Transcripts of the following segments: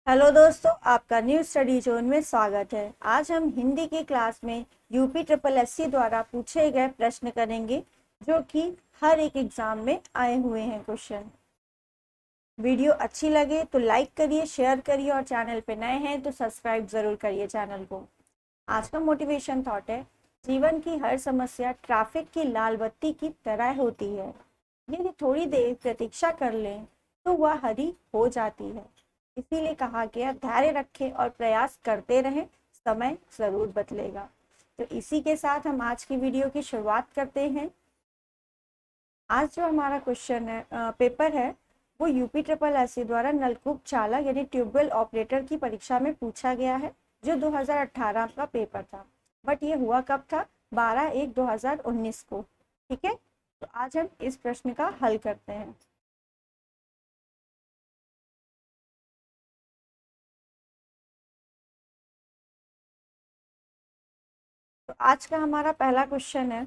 Hello दोस्तों, आपका new study zone में स्वागत है। आज हम हिंदी की क्लास में यूपी ट्रिपल एससी द्वारा पूछे गए प्रश्न करेंगे, जो कि हर एक एग्जाम में आए हुए हैं क्वेश्चन। वीडियो अच्छी लगे तो लाइक करिए, शेयर करिए और चैनल पे नए हैं तो सब्सक्राइब जरूर करिए चैनल को। आज का मोटिवेशन थॉट है, जीवन की हर समस्या ट्रैफिक की लाल बत्ती की तरह होती है। यदि थोड़ी देर प्रतीक्षा कर लें तो वह हरी हो जाती है। इसीलिए कहा गया, धैर्य रखें और प्रयास करते रहें, समय जरूर बदलेगा। तो इसी के साथ हम आज की वीडियो की शुरुआत करते हैं। आज जो हमारा क्वेश्चन है, पेपर है, वो यूपी ट्रिपल एससी द्वारा नलकूप चालक यानी ट्यूबवेल ऑपरेटर की परीक्षा में पूछा गया है, जो 2018 का पेपर था। बट ये हुआ कब था? 12/1/2019 को। ठीक है, तो आज हम इस प्रश्न का हल करते हैं। तो आज का हमारा पहला क्वेश्चन है,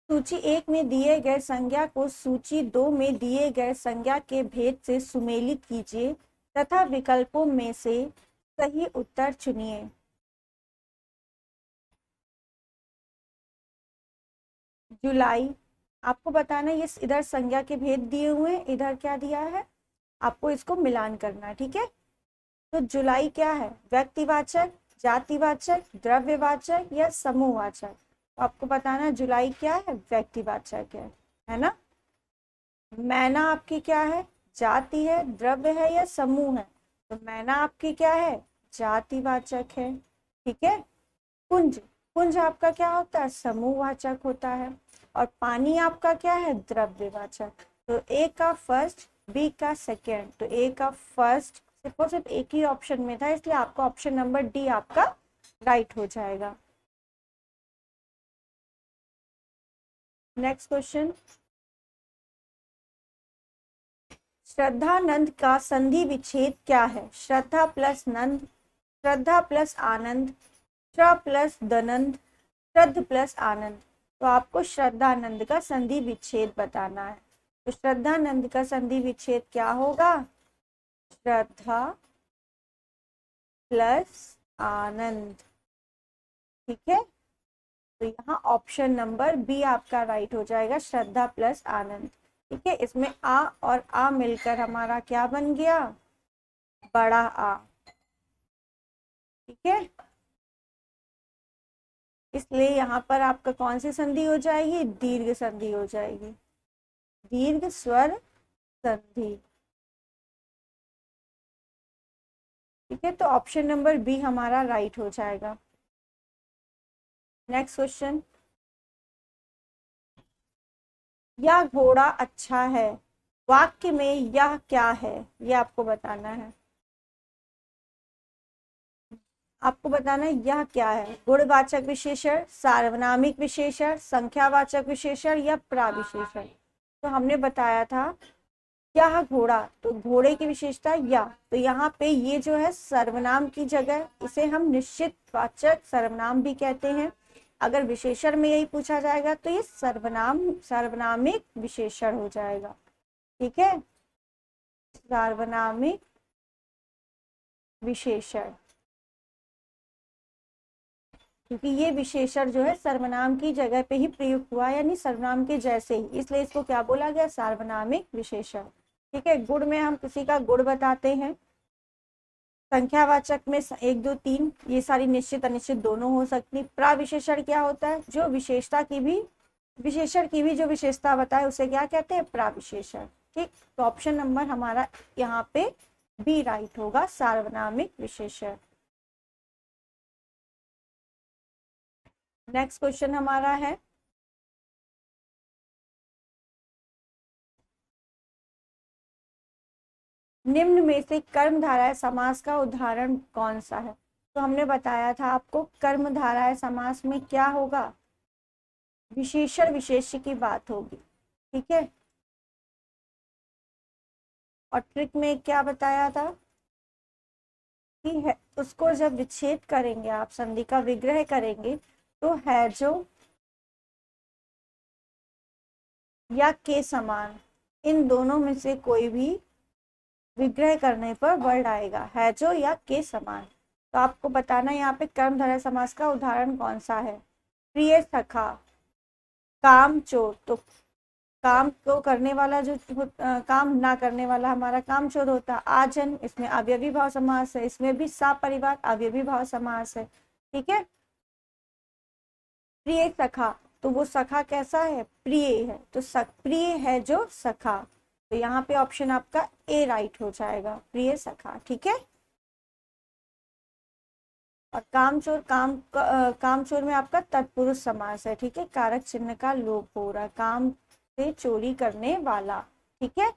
सूची 1 में दिए गए संज्ञा को सूची 2 में दिए गए संज्ञा के भेद से सुमेलित कीजिए तथा विकल्पों में से सही उत्तर चुनिए। जुलाई, आपको बताना ये इधर संज्ञा के भेद दिए हुए हैं, इधर क्या दिया है, आपको इसको मिलान करना है। ठीक है, तो जुलाई क्या है? व्यक्तिवाचक, जातिवाचक, द्रव्यवाचक या समूहवाचक? तो आपको बताना है जुलाई क्या है, व्यक्तिवाचक है ना। मैना आपकी क्या है? जाति है, द्रव्य है या समूह है? तो मैना आपकी क्या है? जातिवाचक है। ठीक है, कुंज, कुंज आपका क्या होता है? समूहवाचक होता है। और पानी आपका क्या है? द्रव्यवाचक। तो ए का फर्स्ट, बी का सेकेंड, तो ए का फर्स्ट सिर्फ और सिर्फ एक ही ऑप्शन में था, इसलिए आपका ऑप्शन नंबर डी आपका राइट हो जाएगा। नेक्स्ट क्वेश्चन, श्रद्धानंद का संधि विच्छेद क्या है? श्रद्धा प्लस नंद, श्रद्धा प्लस आनंद, श्र प्लस दनंद, श्रद्ध प्लस आनंद। तो आपको श्रद्धानंद का संधि विच्छेद बताना है। तो श्रद्धानंद का संधि विच्छेद क्या होगा? श्रद्धा प्लस आनंद। ठीक है, तो यहाँ ऑप्शन नंबर बी आपका राइट हो जाएगा, श्रद्धा प्लस आनंद। ठीक है, इसमें आ और आ मिलकर हमारा क्या बन गया? बड़ा आ। ठीक है, इसलिए यहाँ पर आपका कौन सी संधि हो जाएगी? दीर्घ संधि हो जाएगी, दीर्घ स्वर संधि। ठीक है, तो ऑप्शन नंबर बी हमारा राइट हो जाएगा। नेक्स्ट क्वेश्चन, यह घोड़ा अच्छा है, वाक्य में यह क्या है? यह आपको बताना है। आपको बताना है यह क्या है? गुणवाचक विशेषण, सार्वनामिक विशेषण, संख्यावाचक विशेषण या प्राविशेषण? तो हमने बताया था यह घोड़ा, तो घोड़े की विशेषता या, तो यहाँ पे ये जो है सर्वनाम की जगह, इसे हम निश्चित वाचक सर्वनाम भी कहते हैं। अगर विशेषण में यही पूछा जाएगा तो ये सर्वनाम सार्वनामिक विशेषण हो जाएगा। ठीक है, सार्वनामिक विशेषण, क्योंकि ये विशेषण जो है सर्वनाम की जगह पे ही प्रयुक्त हुआ, यानी सर्वनाम के जैसे ही, इसलिए इसको क्या बोला गया? सार्वनामिक विशेषण। ठीक है, गुण में हम किसी का गुण बताते हैं। संख्यावाचक में 1 2 3 ये सारी निश्चित अनिश्चित दोनों हो सकती। प्राविशेषण क्या होता है? जो विशेषता की भी, विशेषण की भी जो विशेषता बताए उसे क्या कहते हैं? प्राविशेषण। ठीक, तो ऑप्शन नंबर हमारा यहाँ पे बी राइट होगा, सार्वनामिक विशेषण। नेक्स्ट क्वेश्चन हमारा है, निम्न में से कर्मधारय समास का उदाहरण कौन सा है? तो हमने बताया था आपको, कर्मधारय समास में क्या होगा? विशेषण विशेष्य की बात होगी। ठीक है, और ट्रिक में क्या बताया था कि है उसको जब विच्छेद करेंगे, आप संधि का विग्रह करेंगे, तो है जो या के समान, इन दोनों में से कोई भी विग्रह करने पर वर्ड आएगा, है जो या के समान। तो आपको बताना यहाँ पे कर्मधारय समास का उदाहरण कौन सा है। प्रिय सखा, काम चोर, तो काम को करने वाला जो काम ना करने वाला हमारा काम चोर होता। आजन, इसमें अवयवी भाव समास है, इसमें भी सा परिवार अवयवी भाव समास है। ठीक है। प्रिय सखा, तो वो सखा कैसा है, प्रिय है, तो प्रिय है जो सखा, तो यहाँ पे ऑप्शन आपका ए राइट हो जाएगा, प्रिय सखा। ठीक है। और कामचोर, कामचोर में आपका तत्पुरुष समास है। ठीक है, कारक चिन्ह का लोप हो रहा, काम से चोरी करने वाला। ठीक है।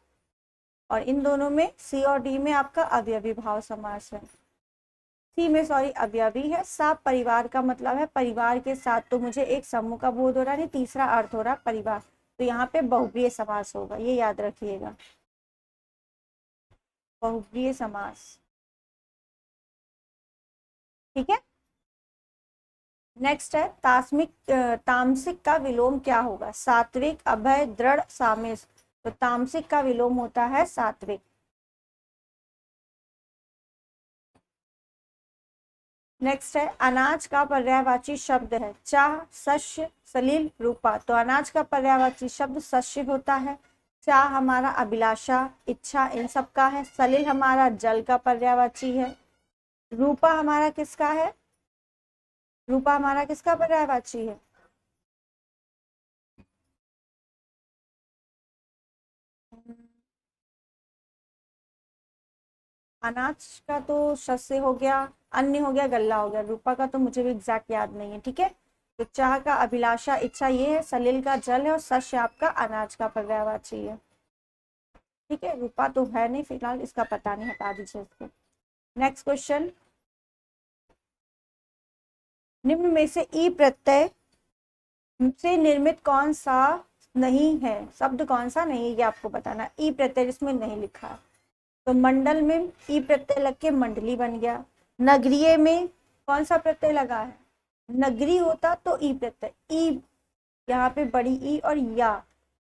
और इन दोनों में सी और डी में आपका अवयवी भाव समास है। सी में सॉरी अवयवी है। साथ परिवार का मतलब है परिवार के साथ, तो मुझे एक समूह का बोध हो रहा है, तीसरा अर्थ हो रहा है परिवार, तो यहाँ पे बहुब्रीहि समास होगा, ये याद रखिएगा, बहुब्रीहि समास। ठीक है। नेक्स्ट है तास्मिक, तामसिक का विलोम क्या होगा, सात्विक, अभय, दृढ़, सामिस, तो तामसिक का विलोम होता है सात्विक। नेक्स्ट है अनाज का पर्यायवाची शब्द है चाह, शस्य, सलिल, रूपा, तो अनाज का पर्यायवाची शब्द शस्य होता है। चाह हमारा अभिलाषा, इच्छा, इन सब का है। सलिल हमारा जल का पर्यायवाची है। रूपा हमारा किसका है, रूपा हमारा किसका पर्यायवाची है, अनाज का तो शस्य हो गया, अन्य हो गया, गल्ला हो गया, रूपा का तो मुझे भी एग्जैक्ट याद नहीं है। ठीक है। तो चाह का अभिलाषा, इच्छा ये है, सलिल का जल है, और शस्य आपका अनाज का पर्यायवाची है। ठीक है। रूपा तो है नहीं फिलहाल, इसका पता नहीं, हटा दीजिए इसको। नेक्स्ट क्वेश्चन, निम्न में से ई प्रत्यय से निर्मित कौन सा नहीं है, शब्द कौन सा नहीं है, ये आपको बताना। ई प्रत्यय जिसमें नहीं लिखा है, तो मंडल में ई प्रत्यय लग के मंडली बन गया। नगरीय में कौन सा प्रत्यय लगा है, नगरी होता तो ई प्रत्यय, ई यहाँ पे बड़ी ई और या,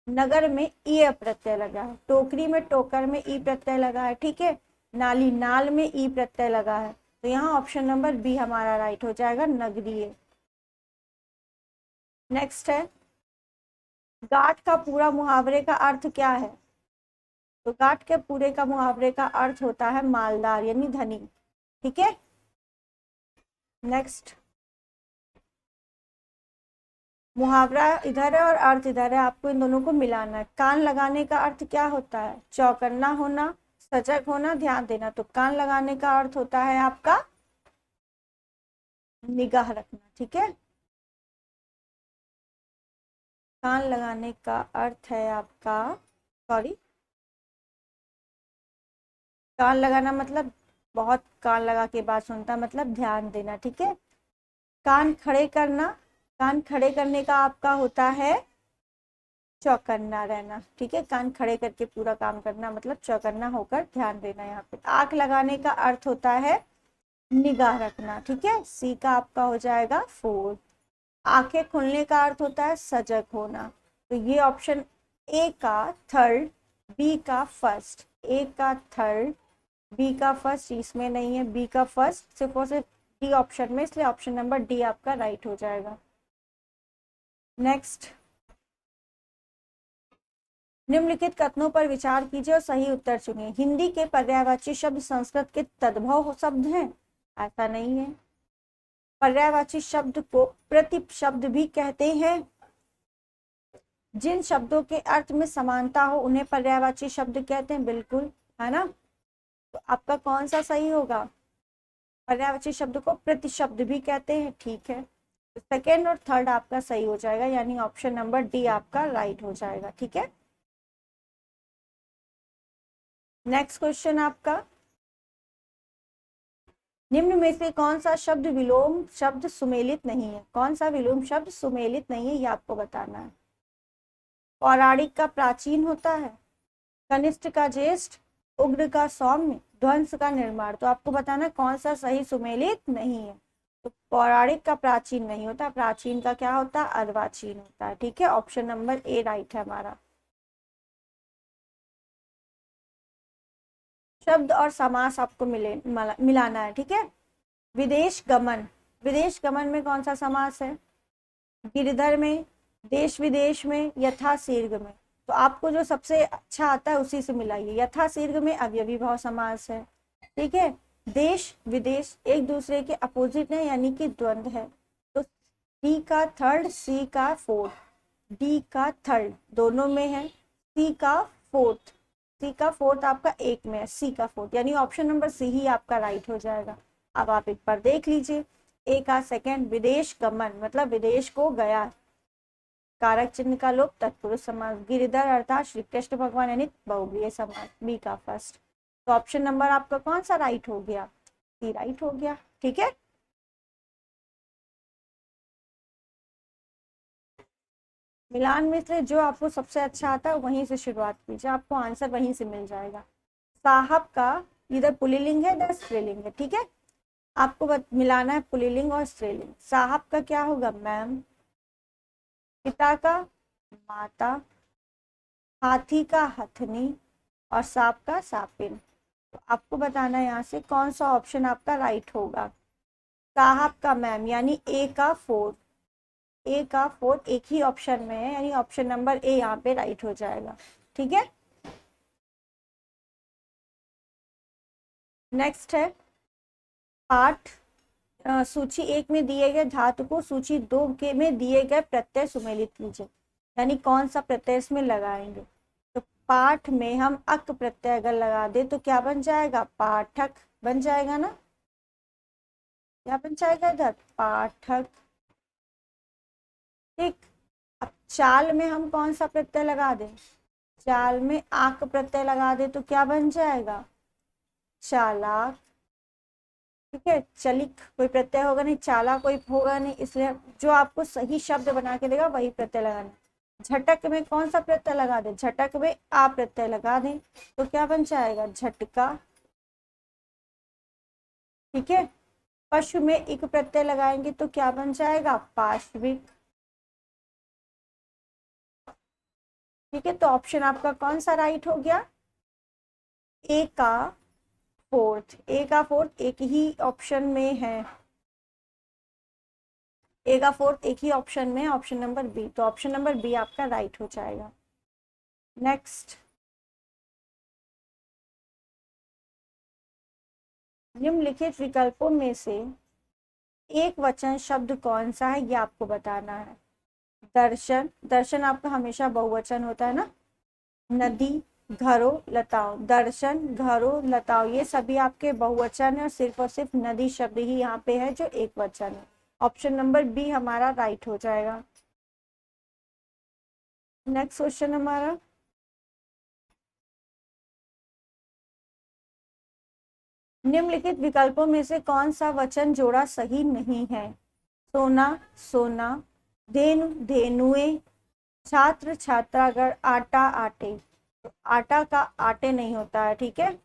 नगर में ई प्रत्यय लगा है। टोकरी में टोकर में ई प्रत्यय लगा है। ठीक है। नाली नाल में ई प्रत्यय लगा है, तो यहाँ ऑप्शन नंबर बी हमारा राइट हो जाएगा, नगरीय। नेक्स्ट है गाठ का पूरा मुहावरे का अर्थ क्या है, तो गाठ के पूरे का मुहावरे का अर्थ होता है मालदार यानी धनी। ठीक है। नेक्स्ट, मुहावरा इधर है और अर्थ इधर है, आपको इन दोनों को मिलाना है। कान लगाने का अर्थ क्या होता है, चौकन्ना होना, सजग होना, ध्यान देना, तो कान लगाने का अर्थ होता है आपका निगाह रखना। ठीक है। कान लगाने का अर्थ है आपका, सॉरी, कान लगाना मतलब बहुत कान लगा के बात सुनता, मतलब ध्यान देना। ठीक है। कान खड़े करना, कान खड़े करने का आपका होता है चौकन्ना रहना। ठीक है। कान खड़े करके पूरा काम करना मतलब चौकन्ना होकर ध्यान देना। यहाँ पे आंख लगाने का अर्थ होता है निगाह रखना। ठीक है। सी का आपका हो जाएगा 4। आंखें खुलने का अर्थ होता है सजग होना, तो ये ऑप्शन ए का थर्ड, बी का फर्स्ट, ए का थर्ड, बी का फर्स्ट इसमें नहीं है, बी का फर्स्ट सिर्फ और सिर्फ डी ऑप्शन में, इसलिए ऑप्शन नंबर डी आपका राइट हो जाएगा। नेक्स्ट, निम्नलिखित कथनों पर विचार कीजिए और सही उत्तर चुनिए। हिंदी के पर्यायवाची शब्द संस्कृत के तद्भव शब्द हैं, ऐसा नहीं है। पर्यायवाची शब्द को प्रतिप शब्द भी कहते हैं। जिन शब्दों के अर्थ में समानता हो उन्हें पर्यायवाची शब्द कहते हैं, बिल्कुल, है ना। तो आपका कौन सा सही होगा, पर्यायवाची शब्द को प्रतिशब्द भी कहते हैं। ठीक है। तो सेकेंड और थर्ड आपका सही हो जाएगा, यानी ऑप्शन नंबर डी आपका राइट हो जाएगा। ठीक है। नेक्स्ट क्वेश्चन आपका, निम्न में से कौन सा शब्द विलोम शब्द सुमेलित नहीं है, कौन सा विलोम शब्द सुमेलित नहीं है, ये आपको बताना है। पौराणिक का प्राचीन होता है, कनिष्ठ का ज्येष्ठ, उग्र का सौम्य, ध्वंस का निर्माण, तो आपको बताना कौन सा सही सुमेलित नहीं है। तो पौराणिक का प्राचीन नहीं होता, प्राचीन का क्या होता है, अर्वाचीन होता है। ठीक है। ऑप्शन नंबर ए राइट है हमारा। शब्द और समास आपको मिलाना है, ठीक है। विदेश गमन, विदेश गमन में कौन सा समास है? गिरधर में, देश विदेश में, यथा शीर्घ में। तो आपको जो सबसे अच्छा आता है उसी से मिलाइए। यथा शीर्घ में अवयवी भाव समास है, ठीक है। देश विदेश एक दूसरे के अपोजिट है, यानी कि द्वंद्व है। तो डी का थर्ड, सी का फोर्थ, डी का थर्ड दोनों में है, सी का फोर्थ, सी का फोर्थ आपका एक में है, सी का फोर्थ, यानी ऑप्शन नंबर सी ही आपका राइट हो जाएगा। अब आप एक बार देख लीजिए। ए का सेकंड, विदेश गमन मतलब विदेश को गया, कारक चिन्ह का लोप, तत्पुरुष समास। गिरधर अर्थात श्री कृष्ण भगवान यानी बहुव्रीहि समास, बी का फर्स्ट। तो ऑप्शन नंबर आपका कौन सा राइट हो गया? सी राइट हो गया, ठीक है। मिलान में से जो आपको सबसे अच्छा आता है वहीं से शुरुआत कीजिए, आपको आंसर वहीं से मिल जाएगा। साहब का इधर पुल्लिंग है, इधर स्त्रीलिंग है, ठीक है। आपको मिलाना है पुल्लिंग और स्त्रीलिंग। साहब का क्या होगा? मैम। पिता का माता, हाथी का हथनी, और सांप का सापिन। तो आपको बताना है यहाँ से कौन सा ऑप्शन आपका राइट होगा। साहब का मैम यानी ए का फोर्थ, ए का फोर्थ एक ही ऑप्शन में है, यानी ऑप्शन नंबर ए यहाँ पे राइट हो जाएगा, ठीक है। नेक्स्ट है पाठ। सूची एक में दिए गए धातु को सूची दो के में दिए गए प्रत्यय सुमेलित कीजिए, यानी कौन सा प्रत्यय इसमें लगाएंगे। तो पाठ में हम अक प्रत्यय अगर लगा दे तो क्या बन जाएगा? पाठक बन जाएगा ना। क्या बन जाएगा इधर? पाठक, ठीक। अब चाल में हम कौन सा प्रत्यय लगा दें? चाल में आक प्रत्यय लगा दे तो क्या बन जाएगा? चालाक, ठीक है। चलिक कोई प्रत्यय होगा नहीं, चाला कोई होगा नहीं, इसलिए जो आपको सही शब्द बना के देगा वही प्रत्यय लगाना। झटक में कौन सा प्रत्यय लगा दे? झटक में आ प्रत्यय लगा दें तो क्या बन जाएगा? झटका, ठीक है। पशु में इक प्रत्यय लगाएंगे तो क्या बन जाएगा? पाश्विक, ठीक है। तो ऑप्शन आपका कौन सा राइट हो गया? ए का फोर्थ, ए का फोर्थ एक ही ऑप्शन में है, ए का फोर्थ एक ही ऑप्शन में, ऑप्शन नंबर बी। तो ऑप्शन नंबर बी आपका राइट हो जाएगा। नेक्स्ट, निम्नलिखित विकल्पों में से एक वचन शब्द कौन सा है, ये आपको बताना है। दर्शन, दर्शन आपका हमेशा बहुवचन होता है ना। नदी, घरों, लताओं, दर्शन, घरों, लताओं ये सभी आपके बहुवचन है, और सिर्फ नदी शब्द ही यहाँ पे है जो एक वचन है। ऑप्शन नंबर बी हमारा राइट हो जाएगा। नेक्स्ट क्वेश्चन हमारा, निम्नलिखित विकल्पों में से कौन सा वचन जोड़ा सही नहीं है? सोना, सोना, धेनु, धेनुए, छात्र, छात्रागण, आटा, आटे। तो आटा का आटे नहीं होता है, ठीक है।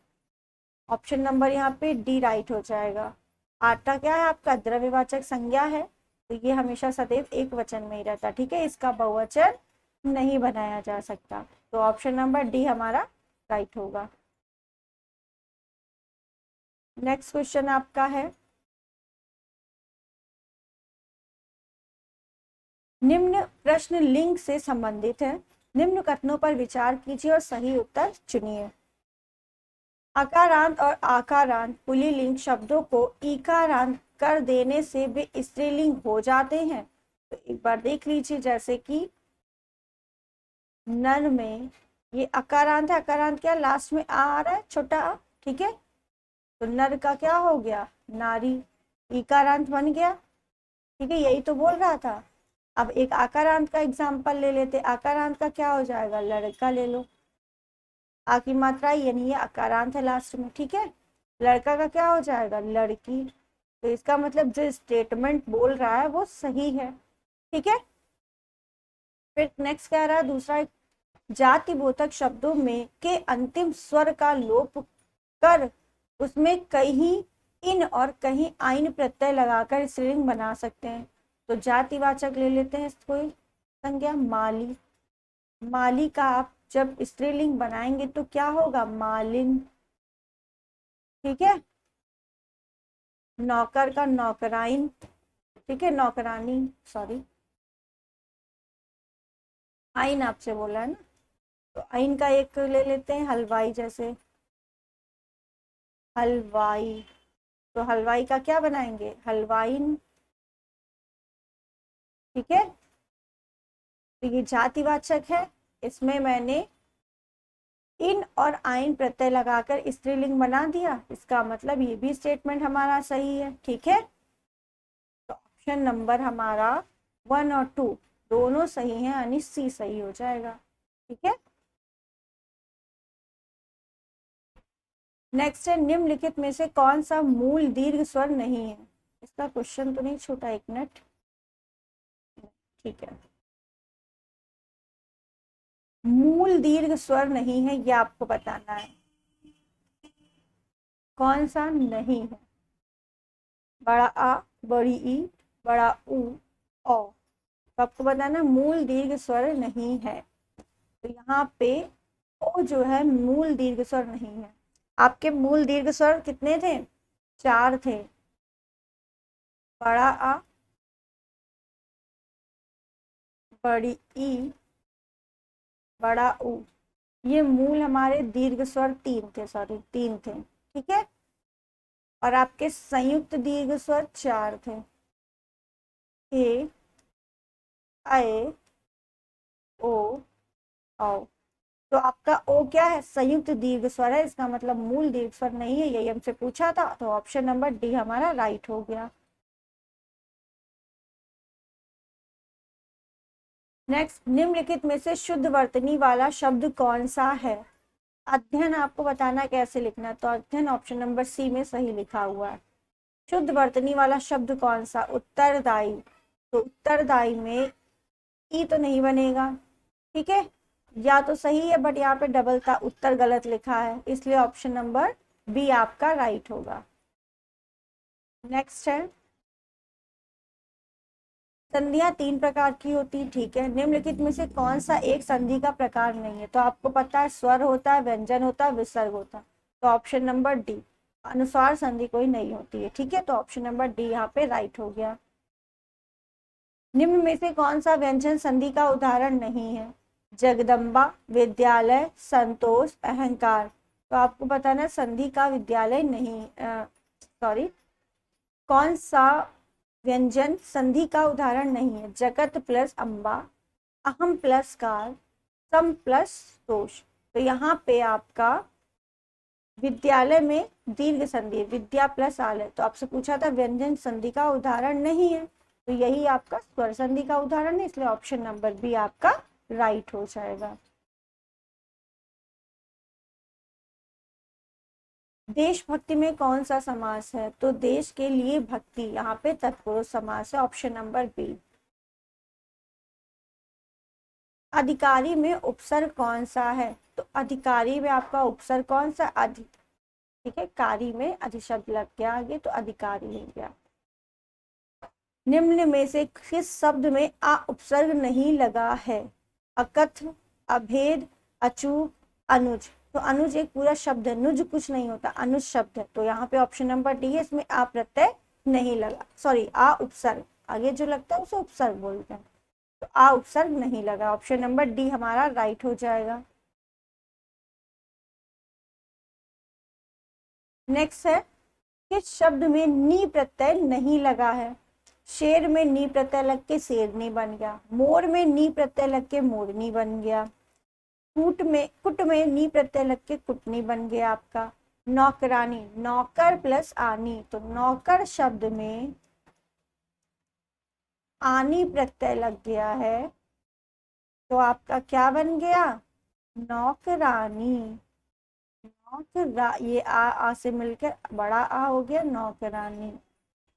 ऑप्शन नंबर यहाँ पे डी राइट हो जाएगा। आटा क्या है? आपका द्रव्यवाचक संज्ञा है, तो ये हमेशा सदैव एक वचन में ही रहता है, ठीक है। इसका बहुवचन नहीं बनाया जा सकता, तो ऑप्शन नंबर डी हमारा राइट होगा। नेक्स्ट क्वेश्चन आपका है, निम्न प्रश्न लिंग से संबंधित है, निम्न कथनों पर विचार कीजिए और सही उत्तर चुनिए। अकारांत और आकारांत पुल्लिंग शब्दों को इकारांत कर देने से वे स्त्रीलिंग हो जाते हैं। तो एक बार देख लीजिए, जैसे कि नर में ये अकारांत है, अकारांत क्या लास्ट में आ रहा है, छोटा आ, ठीक है। तो नर का क्या हो गया? नारी, इकारांत बन गया, ठीक है, यही तो बोल रहा था। अब एक आकारांत का एग्जाम्पल ले लेते, आकारांत का क्या हो जाएगा? लड़का ले लो, आ की मात्रा यानी ये अकारांत है लास्ट में, ठीक है। लड़का का क्या हो जाएगा? लड़की। तो इसका मतलब जो स्टेटमेंट बोल रहा है वो सही है, ठीक है। फिर नेक्स्ट कह रहा है दूसरा, जाति बोधक शब्दों में के अंतिम स्वर का लोप कर उसमें कहीं इन और कहीं आइन प्रत्यय लगाकर स्त्रीलिंग बना सकते हैं। तो जातिवाचक ले लेते हैं कोई संज्ञा, माली, माली का आप जब स्त्रीलिंग बनाएंगे तो क्या होगा? मालिन, ठीक है, नौकर का नौकराइन, ठीक है, नौकरानी, सॉरी, आइन आपसे बोला है ना, तो आइन का एक ले लेते हैं, हलवाई, जैसे हलवाई, तो हलवाई का क्या बनाएंगे, हलवाइन, ठीक है। तो ये जातिवाचक है, इसमें मैंने इन और आइन प्रत्यय लगाकर स्त्रीलिंग बना दिया, इसका मतलब ये भी स्टेटमेंट हमारा सही है, ठीक है। तो ऑप्शन नंबर हमारा 1 और 2 दोनों सही हैं, यानी सी सही हो जाएगा, ठीक है। नेक्स्ट है, निम्नलिखित में से कौन सा मूल दीर्घ स्वर नहीं है, इसका क्वेश्चन तो नहीं छूटा, एक मिनट, ठीक है। मूल दीर्घ स्वर नहीं है, ये आपको बताना है, कौन सा नहीं है, बड़ा आ, बड़ी ई, बड़ा ऊ, ओ, तो आपको बताना मूल दीर्घ स्वर नहीं है। तो यहाँ पे ओ जो है मूल दीर्घ स्वर नहीं है। आपके मूल दीर्घ स्वर कितने थे, 4 थे, बड़ा आ, बड़ी ई, बड़ा ऊ, ये मूल हमारे दीर्घ स्वर 3 थे, सॉरी 3 थे, ठीक है। और आपके संयुक्त दीर्घ स्वर 4 थे, ए, आए, ओ, औ। तो आपका ओ क्या है, संयुक्त दीर्घ स्वर है, इसका मतलब मूल दीर्घ स्वर नहीं है, यही हमसे पूछा था, तो ऑप्शन नंबर डी हमारा राइट हो गया। नेक्स्ट, निम्नलिखित में से शुद्ध वर्तनी वाला शब्द कौन सा है, अध्ययन आपको बताना कैसे लिखना है, तो अध्ययन ऑप्शन नंबर सी में सही लिखा हुआ है। शुद्ध वर्तनी वाला शब्द कौन सा, उत्तरदायी, तो उत्तरदायी में ई तो नहीं बनेगा, ठीक है, या तो सही है बट यहाँ पे डबल था, उत्तर गलत लिखा है, इसलिए ऑप्शन नंबर बी आपका राइट होगा। नेक्स्ट है, संधियां 3 प्रकार की होती, ठीक है, निम्नलिखित में से कौन सा एक संधि का प्रकार नहीं है, तो आपको पता है स्वर होता है, व्यंजन होता है, विसर्ग होता है, तो ऑप्शन नंबर डी, अनुस्वार संधि कोई नहीं होती है, ठीक है, तो ऑप्शन नंबर डी यहाँ पे राइट हो गया। निम्न में से कौन सा व्यंजन संधि का उदाहरण नहीं है, जगदम्बा, विद्यालय, संतोष, अहंकार, तो आपको बताना संधि का विद्यालय नहीं, सॉरी, कौन सा व्यंजन संधि का उदाहरण नहीं है, जगत प्लस अम्बा, अहम प्लस कार, सम प्लस तोष, तो यहाँ पे आपका विद्यालय में दीर्घ संधि है, विद्या प्लस आलय, तो आपसे पूछा था व्यंजन संधि का उदाहरण नहीं है, तो यही आपका स्वर संधि का उदाहरण है, इसलिए ऑप्शन नंबर बी आपका राइट हो जाएगा। देशभक्ति में कौन सा समास है, तो देश के लिए भक्ति, यहाँ पे तत्पुरुष समास है, ऑप्शन नंबर बी। अधिकारी में उपसर्ग कौन सा है, तो अधिकारी में आपका उपसर्ग कौन सा, अधि, ठीक है, कारी में अधिशब्द लग गया आगे, तो अधिकारी हो गया। निम्न में से किस शब्द में आ उपसर्ग नहीं लगा है, अकथ, अभेद, अचूक, अनुज, तो अनुज एक पूरा शब्द है, नुज कुछ नहीं होता, अनुज शब्द है, तो यहाँ पे ऑप्शन नंबर डी है, इसमें आ प्रत्यय नहीं लगा, सॉरी आ उपसर्ग, आगे जो लगता है उसे उपसर्ग बोलते हैं, तो आ उपसर्ग नहीं लगा, ऑप्शन नंबर डी हमारा राइट हो जाएगा। नेक्स्ट है, किस शब्द में नी प्रत्यय नहीं लगा है, शेर में नी प्रत्यय लग के शेरनी बन गया, मोर में नी प्रत्यय लग के मोरनी बन गया, कुट में नी प्रत्यय लग के कुटनी बन गया आपका, नौकरानी, नौकर प्लस आनी, तो नौकर शब्द में आनी प्रत्यय लग गया है, तो आपका क्या बन गया, नौकरानी, ये आ से मिलकर बड़ा आ हो गया नौकरानी,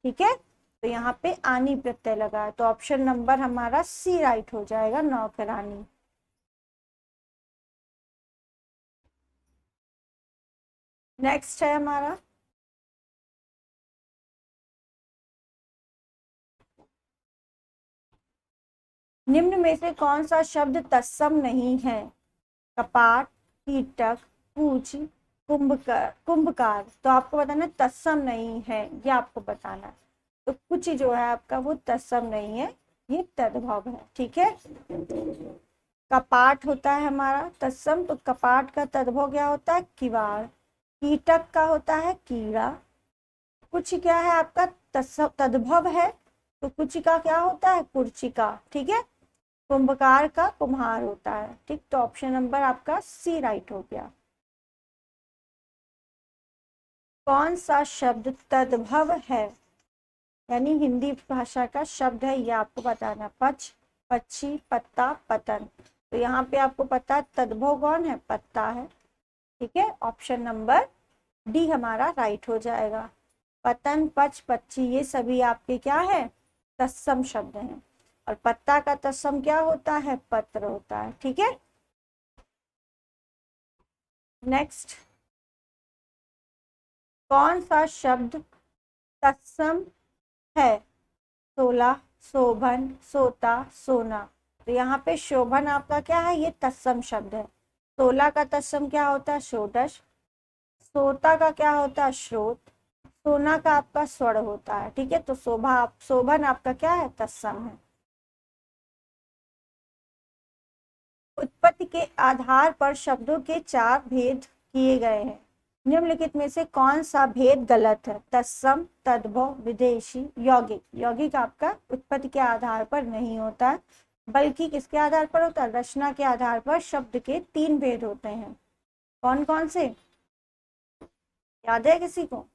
ठीक है, तो यहाँ पे आनी प्रत्यय लगा है, तो ऑप्शन नंबर हमारा सी राइट हो जाएगा, नौकरानी। नेक्स्ट है हमारा, निम्न में से कौन सा शब्द तत्सम नहीं है, कपाट, कीटक, पूछ, कुंभकार, कुंभकार, तो आपको बताना तत्सम नहीं है, ये आपको बताना है। तो कुछ जो है आपका वो तत्सम नहीं है, ये तद्भव है। ठीक है, कपाट होता है हमारा तत्सम, तो कपाट का तद्भव क्या होता है? किवाड़। कीटक का होता है कीड़ा। कुछ क्या है आपका तद्भव है, तो कुछ का क्या होता है? कुर्चिका। ठीक है, कुंभकार का कुम्हार होता है। ठीक, तो ऑप्शन नंबर आपका सी राइट हो गया। कौन सा शब्द तद्भव है, यानी हिंदी भाषा का शब्द है, ये आपको बताना। पच, पक्षी, पत्ता, पतन। तो यहाँ पे आपको पता है तद्भव कौन है? पत्ता है। ठीक है, ऑप्शन नंबर डी हमारा राइट हो जाएगा। पतन, पच, पक्षी, ये सभी आपके क्या है? तत्सम शब्द हैं। और पत्ता का तत्सम क्या होता है? पत्र होता है। ठीक है, नेक्स्ट, कौन सा शब्द तत्सम है? सोला, शोभन, सोता, सोना। तो यहाँ पे शोभन आपका क्या है? ये तत्सम शब्द है। सोला का तत्सम क्या होता है? षोडश। सोता का क्या होता है? स्रोत। सोना का आपका स्वर होता है। ठीक है, तो शोभन आपका क्या है? तत्सम है। उत्पत्ति के आधार पर शब्दों के चार भेद किए गए हैं। निम्नलिखित में से कौन सा भेद गलत है? तत्सम, तद्भव, विदेशी, यौगिक। यौगिक आपका उत्पत्ति के आधार पर नहीं होता है, बल्कि किसके आधार पर होता है? रचना के आधार पर शब्द के तीन भेद होते हैं। कौन कौन से? याद है किसी को?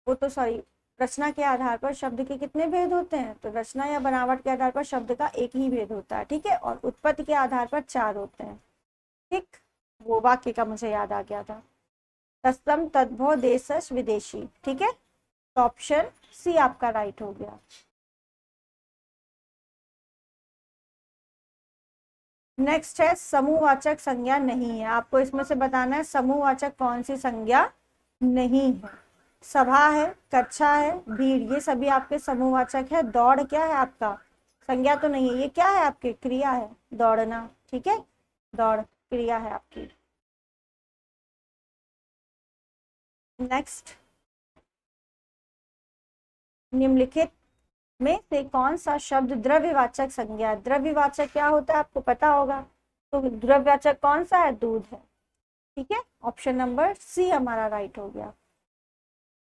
वो तो सॉरी, रचना के आधार पर शब्द के कितने भेद होते हैं? तो रचना या बनावट के आधार पर शब्द का एक ही भेद होता है। ठीक है, और उत्पत्ति के आधार पर चार होते हैं। ठीक, वो वाक्य का मुझे याद आ गया था। तत्सम, तद्भव, देशज, विदेशी। ठीक है, तो ऑप्शन सी आपका राइट हो गया। नेक्स्ट है समूहवाचक संज्ञा नहीं है। आपको इसमें से बताना है समूहवाचक कौन सी संज्ञा नहीं है। सभा है, कक्षा है, भीड़, ये सभी आपके समूहवाचक है। दौड़ क्या है आपका? संज्ञा तो नहीं है, ये क्या है? आपकी क्रिया है, दौड़ना। ठीक है, दौड़ क्रिया है आपकी। नेक्स्ट, निम्नलिखित में से कौन सा शब्द द्रव्यवाचक संज्ञा है? द्रव्यवाचक क्या होता है आपको पता होगा, तो द्रव्यवाचक कौन सा है? दूध है। ठीक है, ऑप्शन नंबर सी हमारा राइट हो गया।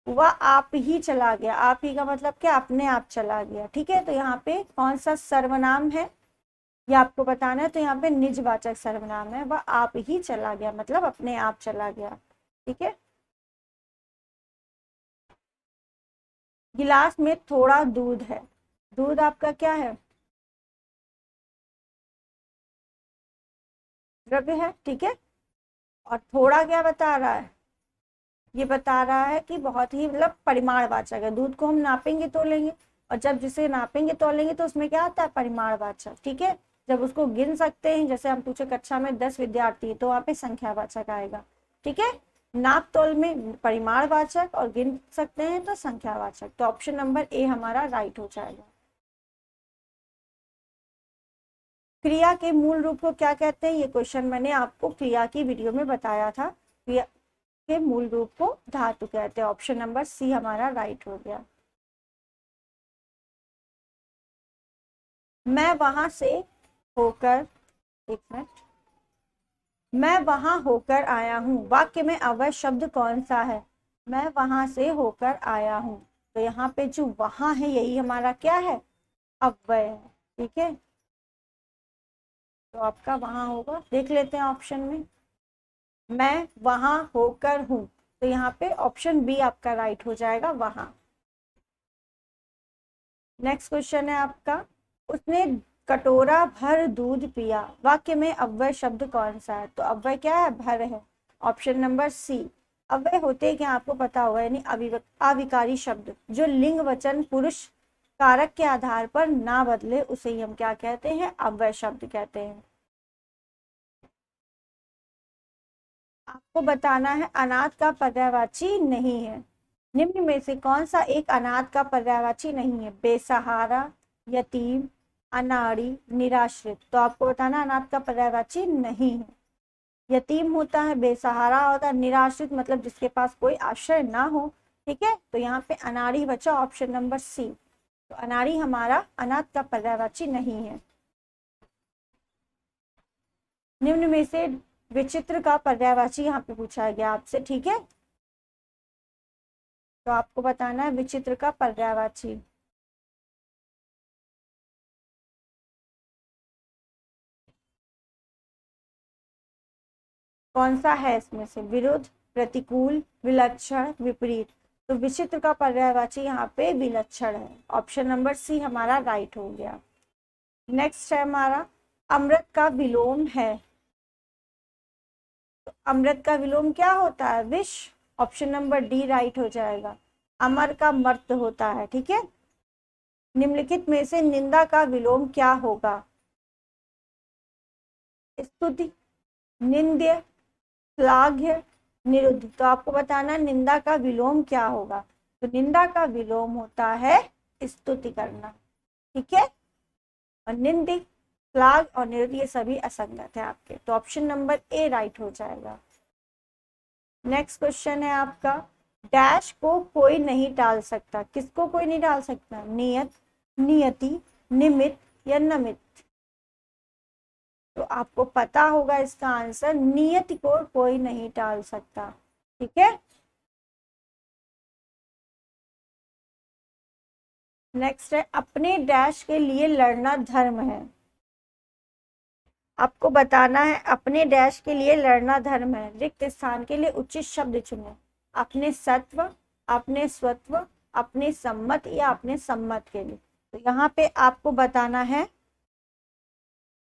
वह आप ही चला गया, आप ही का मतलब क्या? अपने आप चला गया। ठीक है, तो यहाँ पे कौन सा सर्वनाम है ये आपको बताना है। तो यहाँ पे निजवाचक सर्वनाम है। वह आप ही चला गया मतलब अपने आप चला गया। ठीक है, गिलास में थोड़ा दूध है। दूध आपका क्या है? द्रव्य है। ठीक है, और थोड़ा क्या बता रहा है? ये बता रहा है कि बहुत ही मतलब परिमाणवाचक है। दूध को हम नापेंगे तो लेंगे, और जब जिसे नापेंगे तो लेंगे तो उसमें क्या आता है? परिमाणवाचक। ठीक है, जब उसको गिन सकते हैं, जैसे हम पूछे कक्षा में 10 विद्यार्थी तो वहां पे संख्यावाचक आएगा। ठीक है, नाप तोल में परिमाणवाचक और गिन सकते हैं तो संख्यावाचक। तो ऑप्शन नंबर ए हमारा राइट हो जाएगा। क्रिया के मूल रूप को क्या कहते हैं? ये क्वेश्चन मैंने आपको क्रिया की वीडियो में बताया था। क्रिया के मूल रूप को धातु कहते हैं। ऑप्शन नंबर सी हमारा राइट हो गया। मैं वहां से होकर, एक मिनट, मैं वहां होकर आया हूँ, वाक्य में अवय शब्द कौन सा है? मैं वहां से होकर आया हूँ, तो यहाँ पे जो वहां है यही हमारा क्या है? अव्यय है। ठीक है, तो आपका वहां होगा, देख लेते हैं ऑप्शन में। मैं वहां होकर हूँ, तो यहाँ पे ऑप्शन बी आपका राइट हो जाएगा, वहां। नेक्स्ट क्वेश्चन है आपका, उसने कटोरा भर दूध पिया, वाक्य में अव्यय शब्द कौन सा है? तो अव्यय क्या है? भर है। Option number C. अव्यय होते क्या आपको पता होगा, यानी अविकारी शब्द जो लिंग वचन पुरुष कारक के आधार पर ना बदले उसे ही हम क्या कहते हैं? अव्यय शब्द कहते हैं। आपको बताना है अनाथ का पर्यायवाची नहीं है। निम्न में से कौन सा एक अनाथ का पर्यायवाची नहीं है? बेसहारा, यतीम, अनाड़ी, निराश्रित। तो आपको बताना अनाथ का पर्यायवाची नहीं है। यतीम होता है, बेसहारा होता है, निराश्रित मतलब जिसके पास कोई आश्रय ना हो। ठीक है, तो यहाँ पे अनाड़ी बचा ऑप्शन नंबर सी। तो अनाड़ी हमारा अनाथ का पर्यायवाची नहीं है। निम्न में से विचित्र का पर्यायवाची यहाँ पे पूछा गया आपसे। ठीक है, तो आपको बताना है विचित्र का पर्यायवाची। कौन सा है इसमें से? विरुद्ध, प्रतिकूल, विलक्षण, विपरीत। तो विचित्र का पर्यायवाची यहाँ पे विलक्षण है। ऑप्शन नंबर सी हमारा राइट हो गया। नेक्स्ट है हमारा अमृत का विलोम है। तो अमृत का विलोम क्या होता है? विष। ऑप्शन नंबर डी राइट हो जाएगा। अमर का मर्त होता है। ठीक है, निम्नलिखित में से निंदा का विलोम क्या होगा? स्तुति, निंद्य, श्लाघ्य, निरुद्ध। तो आपको बताना निंदा का विलोम क्या होगा। तो निंदा का विलोम होता है स्तुति करना। ठीक है, और निंदित, श्लाघ और निरुद्ध ये सभी असंगत है आपके। तो ऑप्शन नंबर ए राइट हो जाएगा। नेक्स्ट क्वेश्चन है आपका, डैश को कोई नहीं टाल सकता। किसको कोई नहीं टाल सकता? नियत, नियति, निमित या नमित। तो आपको पता होगा इसका आंसर, नियति को कोई नहीं टाल सकता। ठीक है, नेक्स्ट है अपने डैश के लिए लड़ना धर्म है। आपको बताना है अपने डैश के लिए लड़ना धर्म है। रिक्त स्थान के लिए उचित शब्द चुने। अपने सत्व, अपने स्वत्व, अपने सम्मत या अपने सम्मत के लिए। तो यहाँ पे आपको बताना है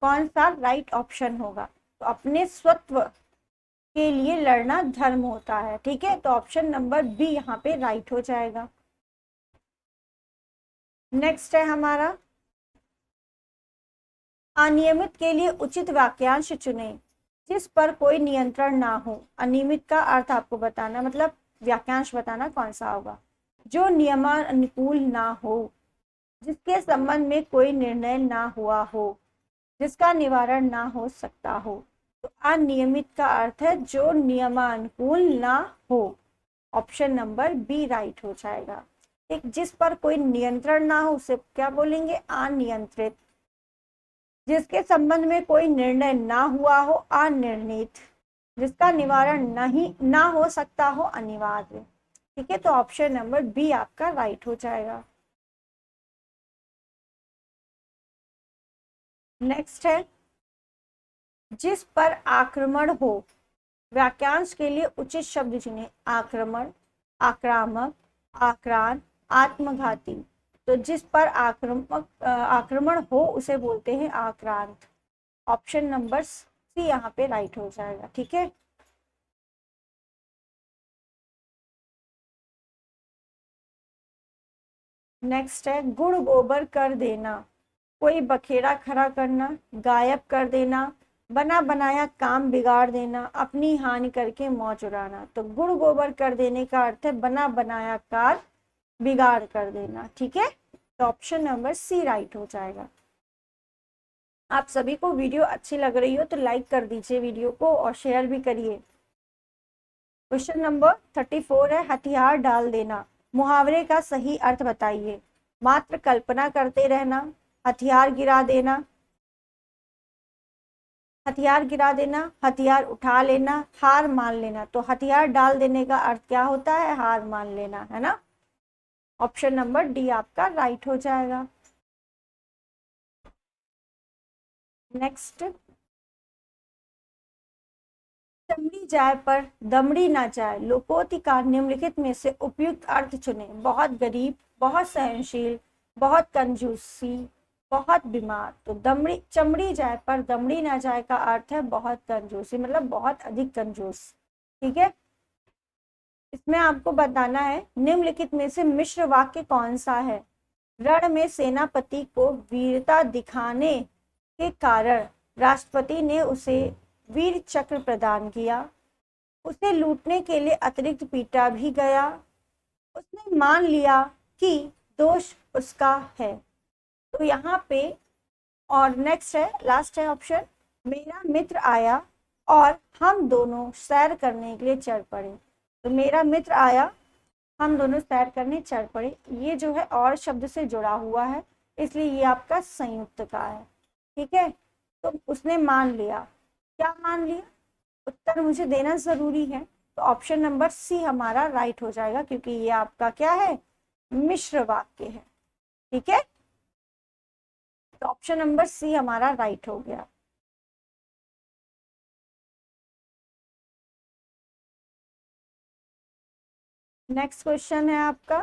कौन सा राइट ऑप्शन होगा। तो अपने स्वत्व के लिए लड़ना धर्म होता है। ठीक है, तो ऑप्शन नंबर बी यहाँ पे राइट हो जाएगा। नेक्स्ट है हमारा अनियमित के लिए उचित वाक्यांश चुने जिस पर कोई नियंत्रण ना हो। अनियमित का अर्थ आपको बताना, मतलब वाक्यांश बताना कौन सा होगा। जो नियमानुकूल ना हो, जिसके संबंध में कोई निर्णय ना हुआ हो, जिसका निवारण ना हो सकता हो। तो अनियमित का अर्थ है जो नियमानुकूल ना हो। ऑप्शन नंबर बी राइट हो जाएगा। एक जिस पर कोई नियंत्रण ना हो उसे क्या बोलेंगे? अनियंत्रित। जिसके संबंध में कोई निर्णय ना हुआ हो, अनिर्णित। जिसका निवारण नहीं ना हो सकता हो, अनिवार्य। ठीक है, तो ऑप्शन नंबर बी आपका राइट हो जाएगा। नेक्स्ट है जिस पर आक्रमण हो। वाक्यांश के लिए उचित शब्द चुने। आक्रमण, आक्रामक, आक्रांत, आत्मघाती। तो जिस पर आक्रमण हो उसे बोलते हैं आक्रांत। ऑप्शन नंबर सी यहाँ पे राइट हो जाएगा। ठीक है, नेक्स्ट है गुड़ गोबर कर देना। कोई बखेड़ा खड़ा करना, गायब कर देना, बना बनाया काम बिगाड़ देना, अपनी हानि करके मौज उड़ाना। तो गुड़ गोबर कर देने का अर्थ है बना बनाया कार बिगाड़ कर देना। ठीक है, तो ऑप्शन नंबर सी राइट हो जाएगा। आप सभी को वीडियो अच्छी लग रही हो तो लाइक कर दीजिए वीडियो को और शेयर भी करिए। क्वेश्चन नंबर 34 है हथियार डाल देना। मुहावरे का सही अर्थ बताइए। मात्र कल्पना करते रहना, हथियार गिरा देना, हथियार गिरा देना, हथियार उठा लेना, हार मान लेना। तो हथियार डाल देने का अर्थ क्या होता है? हार मान लेना, है ना। ऑप्शन नंबर डी आपका राइट हो जाएगा। नेक्स्ट, चमड़ी जाए पर दमड़ी ना जाए। लोकोक्ति का निम्नलिखित में से उपयुक्त अर्थ चुने। बहुत गरीब, बहुत सहनशील, बहुत कंजूसी, बहुत बीमार। तो दमड़ी चमड़ी जाए पर दमड़ी ना जाए का अर्थ है बहुत कंजूसी, मतलब बहुत अधिक कंजूस। ठीक है, इसमें आपको बताना है निम्नलिखित में से मिश्र वाक्य कौन सा है। रण में सेनापति को वीरता दिखाने के कारण राष्ट्रपति ने उसे वीर चक्र प्रदान किया। उसे लूटने के लिए अतिरिक्त पीटा भी गया। उसने मान लिया कि दोष उसका है। तो यहाँ पे और नेक्स्ट है, लास्ट है ऑप्शन, मेरा मित्र आया और हम दोनों सैर करने के लिए चल पड़े। तो मेरा मित्र आया, हम दोनों सैर करने चल पड़े, ये जो है और शब्द से जुड़ा हुआ है, इसलिए ये आपका संयुक्त का है। ठीक है, तो उसने मान लिया, क्या मान लिया, उत्तर मुझे देना जरूरी है, तो ऑप्शन नंबर सी हमारा राइट हो जाएगा, क्योंकि ये आपका क्या है, मिश्र वाक्य है। ठीक है, तो ऑप्शन नंबर सी हमारा राइट हो गया। नेक्स्ट क्वेश्चन है आपका,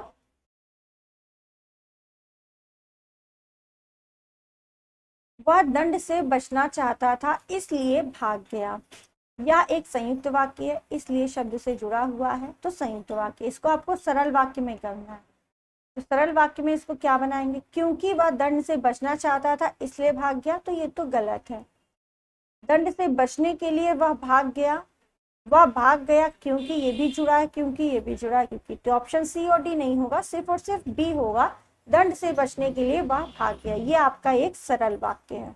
वह दंड से बचना चाहता था इसलिए भाग गया। या एक संयुक्त वाक्य है, इसलिए शब्द से जुड़ा हुआ है, तो संयुक्त वाक्य, इसको आपको सरल वाक्य में करना है। तो सरल वाक्य में इसको क्या बनाएंगे, क्योंकि वह दंड से बचना चाहता था इसलिए भाग गया, तो ये तो गलत है। दंड से बचने के लिए वह भाग गया, वह भाग गया क्योंकि ये भी जुड़ा है, क्योंकि ये भी जुड़ा है, क्योंकि, तो ऑप्शन सी और डी नहीं होगा, सिर्फ और सिर्फ बी होगा, दंड से बचने के लिए वह भाग गया। ये आपका एक सरल वाक्य है।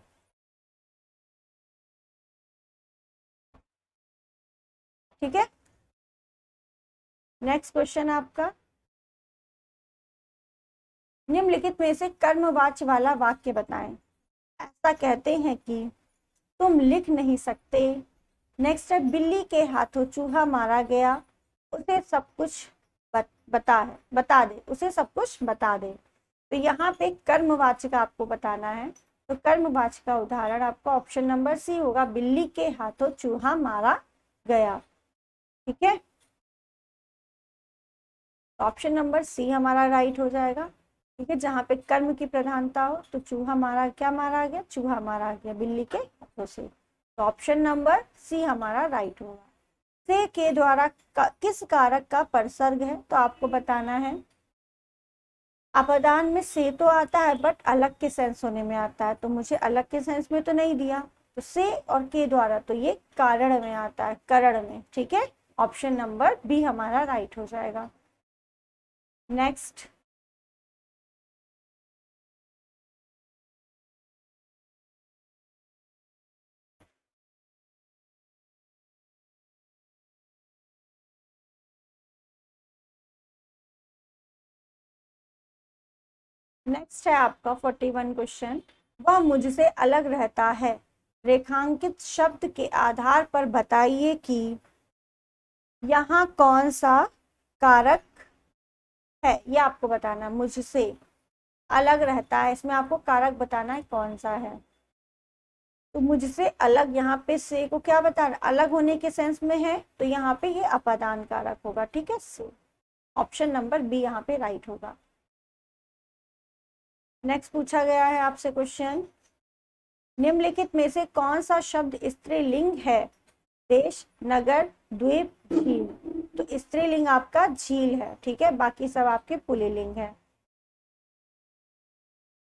ठीक है, नेक्स्ट क्वेश्चन आपका, निम्नलिखित में से कर्मवाच्य वाला वाक्य बताएं। ऐसा कहते हैं कि तुम लिख नहीं सकते। नेक्स्ट है, बिल्ली के हाथों चूहा मारा गया, उसे सब कुछ बता दे, उसे सब कुछ बता दे। तो यहाँ पे कर्मवाचक आपको बताना है, तो कर्मवाचक का उदाहरण आपका ऑप्शन नंबर सी होगा, बिल्ली के हाथों चूहा मारा गया। ठीक है, ऑप्शन नंबर सी हमारा राइट हो जाएगा। ठीक है, जहाँ पे कर्म की प्रधानता हो, तो चूहा मारा, क्या मारा गया, चूहा मारा गया बिल्ली के हाथों से, तो ऑप्शन नंबर सी हमारा राइट होगा। से के द्वारा किस कारक का परसर्ग है, तो आपको बताना है। अपदान में से तो आता है, बट अलग के सेंस होने में आता है, तो मुझे अलग के सेंस में तो नहीं दिया, तो से और के द्वारा, तो ये कारण में आता है, करण में। ठीक है, ऑप्शन नंबर बी हमारा राइट हो जाएगा। नेक्स्ट, नेक्स्ट है आपका 41 क्वेश्चन, वह मुझसे अलग रहता है, रेखांकित शब्द के आधार पर बताइए कि यहाँ कौन सा कारक है, ये आपको बताना है। मुझसे अलग रहता है, इसमें आपको कारक बताना है कौन सा है। तो मुझसे अलग, यहाँ पे से को क्या बता रहा, अलग होने के सेंस में है, तो यहाँ पे ये अपादान कारक होगा। ठीक है, से, ऑप्शन नंबर बी यहाँ पे राइट होगा। नेक्स्ट पूछा गया है आपसे क्वेश्चन, निम्नलिखित में से कौन सा शब्द स्त्रीलिंग है, देश, नगर, द्वीप, झील। तो स्त्रीलिंग आपका झील है। ठीक है, बाकी सब आपके पुल्लिंग है।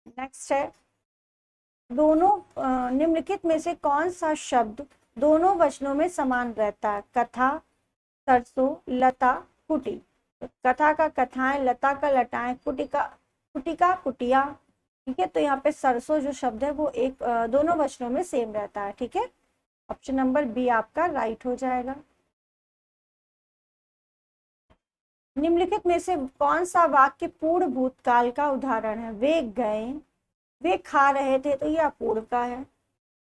नेक्स्ट है, दोनों निम्नलिखित में से कौन सा शब्द दोनों वचनों में समान रहता है, कथा, सरसों, लता, कुटी। तो कथा का कथाएं, लता का लताएं, कुटी का कुटिया। ठीक है, तो यहाँ पे सरसों जो शब्द है वो एक दोनों वचनों में सेम रहता है। ठीक है, ऑप्शन नंबर बी आपका राइट हो जाएगा। निम्नलिखित में से कौन सा वाक्य पूर्ण भूतकाल का उदाहरण है, वे गए, वे खा रहे थे, तो ये अपूर्व का है।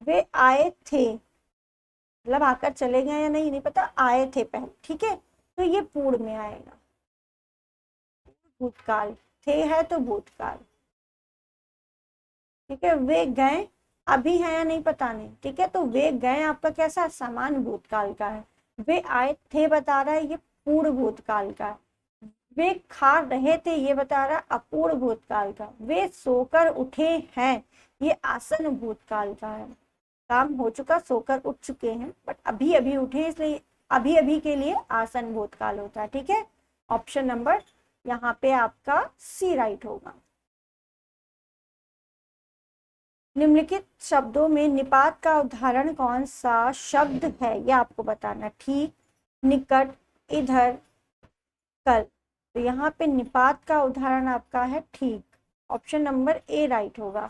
वे आए थे, मतलब आकर चले गए या नहीं नहीं पता, आए थे पहले। ठीक है, तो ये पूर्ण में आएगा, भूतकाल, थे है तो भूतकाल। ठीक है, वे गए, अभी है या नहीं पता नहीं। ठीक है, तो वे गए आपका कैसा, समान भूतकाल का है। वे आए थे बता रहा है, ये पूर्ण भूतकाल का है। वे खा रहे थे, ये बता रहा है अपूर्ण भूतकाल का। वे सोकर उठे हैं, ये आसन भूतकाल का है। काम हो चुका, सोकर उठ चुके हैं, बट अभी अभी उठे, इसलिए अभी अभी के लिए आसन भूतकाल होता है। ठीक है, ऑप्शन नंबर यहाँ पे आपका सी राइट होगा। निम्नलिखित शब्दों में निपात का उदाहरण कौन सा शब्द है, यह आपको बताना, ठीक, निकट, इधर, कल। तो यहाँ पे निपात का उदाहरण आपका है ठीक, ऑप्शन नंबर ए राइट होगा।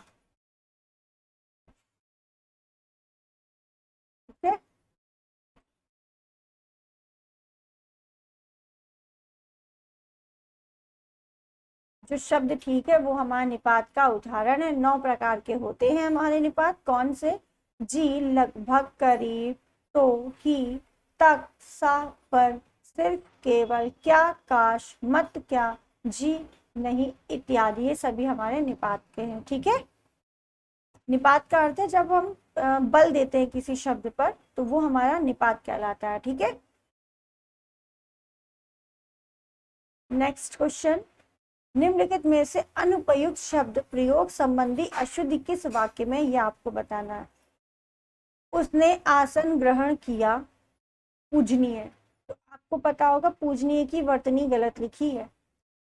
जो शब्द ठीक है वो हमारे निपात का उदाहरण है। 9 प्रकार के होते हैं हमारे निपात। कौन से? जी, लगभग, करीब, तो, ही, तक, सा, पर, सिर्फ, केवल, क्या, काश, मत, क्या, जी, नहीं, इत्यादि, ये सभी हमारे निपात के हैं। ठीक है। निपात का अर्थ है जब हम बल देते हैं किसी शब्द पर, तो वो हमारा निपात कहलाता है। ठीक है। नेक्स्ट क्वेश्चन, निम्नलिखित में से अनुपयुक्त शब्द प्रयोग संबंधी अशुद्धि किस वाक्य में, यह आपको बताना है। उसने आसन ग्रहण किया, पूजनीय, तो आपको पता होगा पूजनीय की वर्तनी गलत लिखी है।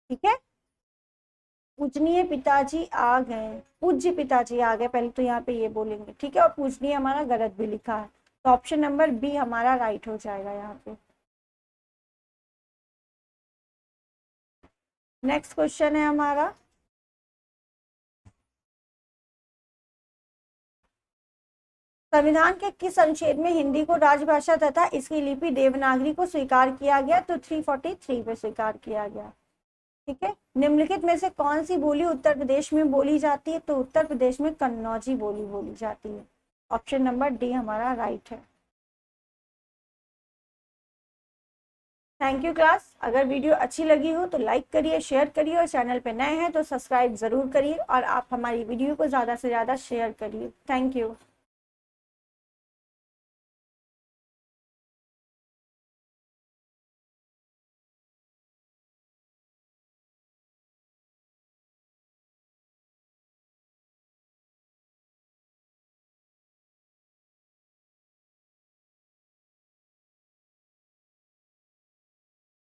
ठीक है। पूजनीय पिताजी आ गए, पूज्य पिताजी आ गए, पहले तो यहाँ पे ये बोलेंगे। ठीक है। और पूजनीय हमारा गलत भी लिखा है, तो ऑप्शन नंबर बी हमारा राइट हो जाएगा यहाँ पे। नेक्स्ट क्वेश्चन है हमारा, संविधान के किस अनुच्छेद में हिंदी को राजभाषा तथा इसकी लिपि देवनागरी को स्वीकार किया गया? तो 343 पे स्वीकार किया गया। ठीक है। निम्नलिखित में से कौन सी बोली उत्तर प्रदेश में बोली जाती है? तो उत्तर प्रदेश में कन्नौजी बोली बोली जाती है। ऑप्शन नंबर डी हमारा राइट है। Thank you class. अगर वीडियो अच्छी लगी हो तो लाइक करिए, शेयर करिए, और चैनल पे नए हैं तो सब्सक्राइब जरूर करिए, और आप हमारी वीडियो को ज़्यादा से ज़्यादा शेयर करिए। Thank you.